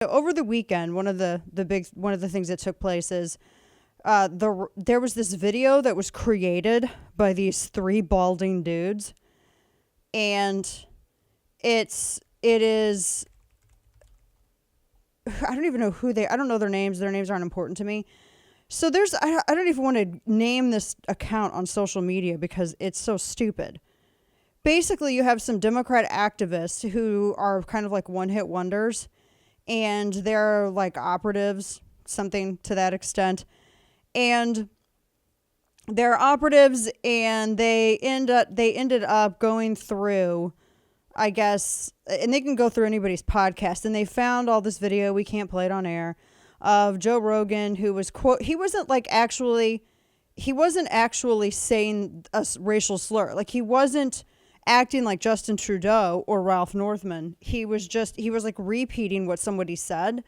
Over the weekend, one of the things that took place is there was this video that was created by these three balding dudes, and it is I don't even know I don't know their names. Their names aren't important to me. So I don't even want to name this account on social media because it's so stupid. Basically, you have some Democrat activists who are kind of like one-hit wonders, and they're like operatives, something to that extent. And they're operatives, and they ended up going through, I guess, and they can go through anybody's podcast, and they found all this video, we can't play it on air, of Joe Rogan, who was he wasn't actually saying a racial slur. Like, he wasn't acting like Justin Trudeau or Ralph Northman. He was like repeating what somebody said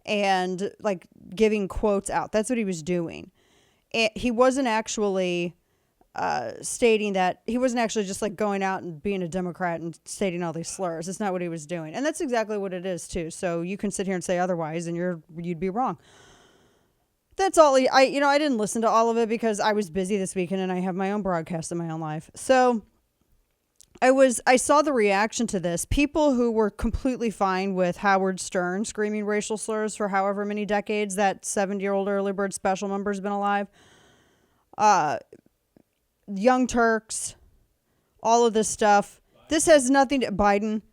and like giving quotes out. That's what he was doing. He wasn't actually stating that. He wasn't actually just like going out and being a Democrat and stating all these slurs. That's not what he was doing. And that's exactly what it is too. So you can sit here and say otherwise and you'd be wrong. That's all. I didn't listen to all of it because I was busy this weekend and I have my own broadcast in my own life. So I saw the reaction to this. People who were completely fine with Howard Stern screaming racial slurs for however many decades that 70-year-old early bird special member's been alive. Young Turks, all of this stuff. This has nothing to Biden.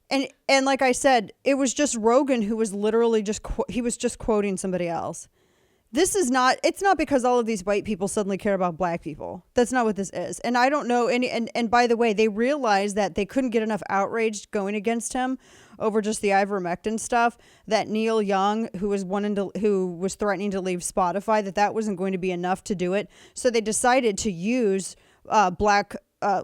And like I said, it was just Rogan who was literally he was just quoting somebody else. It's not because all of these white people suddenly care about black people. That's not what this is. And I don't know and by the way, they realized that they couldn't get enough outrage going against him over just the ivermectin stuff, that Neil Young, who was threatening to leave Spotify, that wasn't going to be enough to do it. So they decided to use black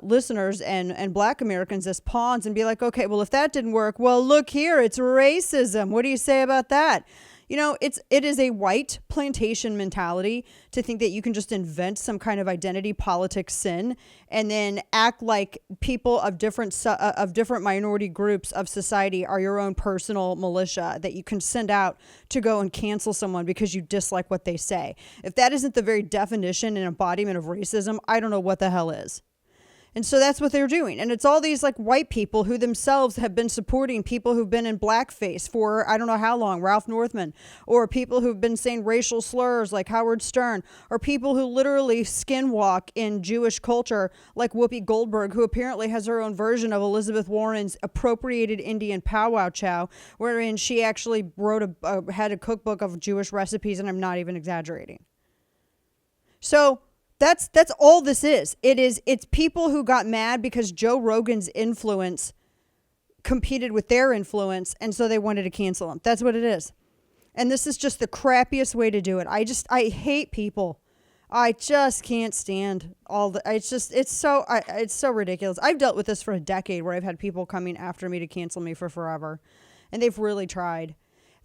listeners and black Americans as pawns and be like, okay, well, if that didn't work, well, look here, it's racism. What do you say about that? You know, it is a white plantation mentality to think that you can just invent some kind of identity politics sin and then act like people of different minority groups of society are your own personal militia that you can send out to go and cancel someone because you dislike what they say. If that isn't the very definition and embodiment of racism, I don't know what the hell is. And so that's what they're doing. And it's all these like white people who themselves have been supporting people who've been in blackface for I don't know how long, Ralph Northman, or people who've been saying racial slurs like Howard Stern, or people who literally skinwalk in Jewish culture like Whoopi Goldberg, who apparently has her own version of Elizabeth Warren's appropriated Indian powwow chow, wherein she actually had a cookbook of Jewish recipes, and I'm not even exaggerating. So That's all this is. It's people who got mad because Joe Rogan's influence competed with their influence, and so they wanted to cancel him. That's what it is. And this is just the crappiest way to do it. I hate people. I just can't stand it's so ridiculous. I've dealt with this for a decade where I've had people coming after me to cancel me for forever, and they've really tried.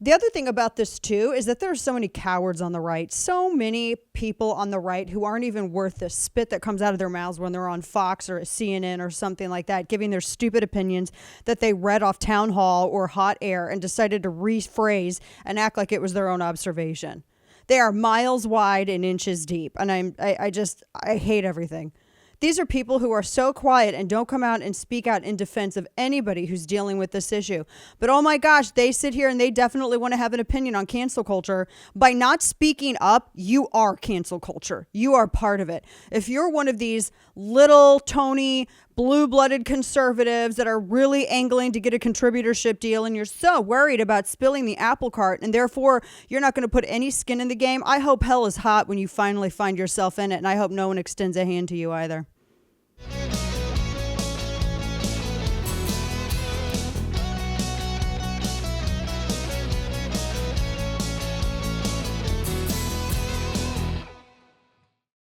The other thing about this, too, is that there are so many cowards on the right. So many people on the right who aren't even worth the spit that comes out of their mouths when they're on Fox or CNN or something like that, giving their stupid opinions that they read off Town Hall or Hot Air and decided to rephrase and act like it was their own observation. They are miles wide and inches deep. And I hate everything. These are people who are so quiet and don't come out and speak out in defense of anybody who's dealing with this issue. But oh my gosh, they sit here and they definitely want to have an opinion on cancel culture. By not speaking up, you are cancel culture. You are part of it. If you're one of these little Tony blue-blooded conservatives that are really angling to get a contributorship deal and you're so worried about spilling the apple cart and therefore you're not going to put any skin in the game, I hope hell is hot when you finally find yourself in it, and I hope no one extends a hand to you either.